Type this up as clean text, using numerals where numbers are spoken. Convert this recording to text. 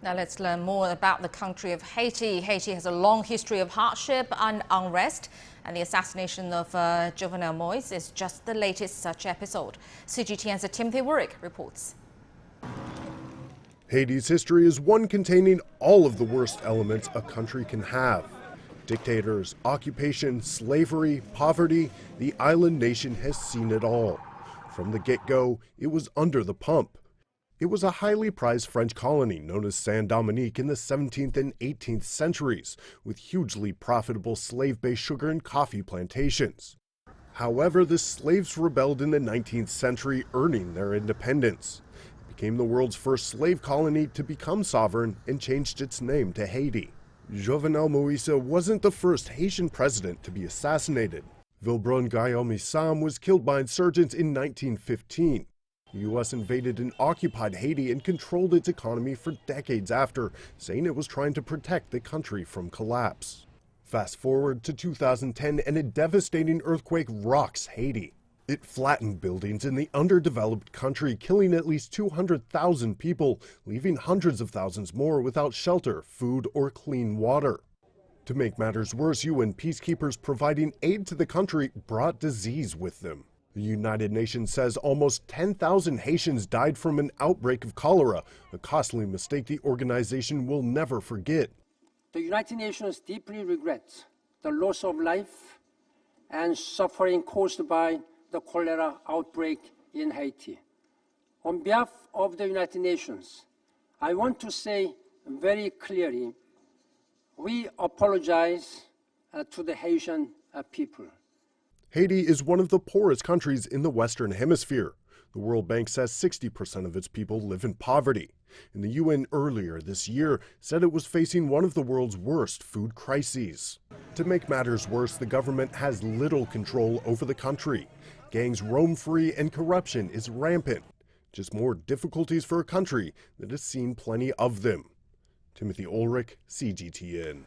Now let's learn more about the country of Haiti. Haiti has a long history of hardship and unrest, and the assassination of Jovenel Moise is just the latest such episode. CGTN's Timothy Ulrich reports. Haiti's history is one containing all of the worst elements a country can have. Dictators, occupation, slavery, poverty, the island nation has seen it all. From the get-go, it was under the pump. It was a highly prized French colony known as Saint-Dominique in the 17th and 18th centuries, with hugely profitable slave-based sugar and coffee plantations. However, the slaves rebelled in the 19th century, earning their independence. It became the world's first slave colony to become sovereign and changed its name to Haiti. Jovenel Moise wasn't the first Haitian president to be assassinated. Vilbron-Guillaume was killed by insurgents in 1915. The U.S. invaded and occupied Haiti and controlled its economy for decades after, saying it was trying to protect the country from collapse. Fast forward to 2010 and a devastating earthquake rocks Haiti. It flattened buildings in the underdeveloped country, killing at least 200,000 people, leaving hundreds of thousands more without shelter, food, or clean water. To make matters worse, UN peacekeepers providing aid to the country brought disease with them. The United Nations says almost 10,000 Haitians died from an outbreak of cholera, a costly mistake the organization will never forget. The United Nations deeply regrets the loss of life and suffering caused by the cholera outbreak in Haiti. On behalf of the United Nations, I want to say very clearly, we apologize to the Haitian people. Haiti is one of the poorest countries in the Western Hemisphere. The World Bank says 60% of its people live in poverty. And the UN earlier this year said it was facing one of the world's worst food crises. To make matters worse, the government has little control over the country. Gangs roam free and corruption is rampant. Just more difficulties for a country that has seen plenty of them. Timothy Ulrich, CGTN.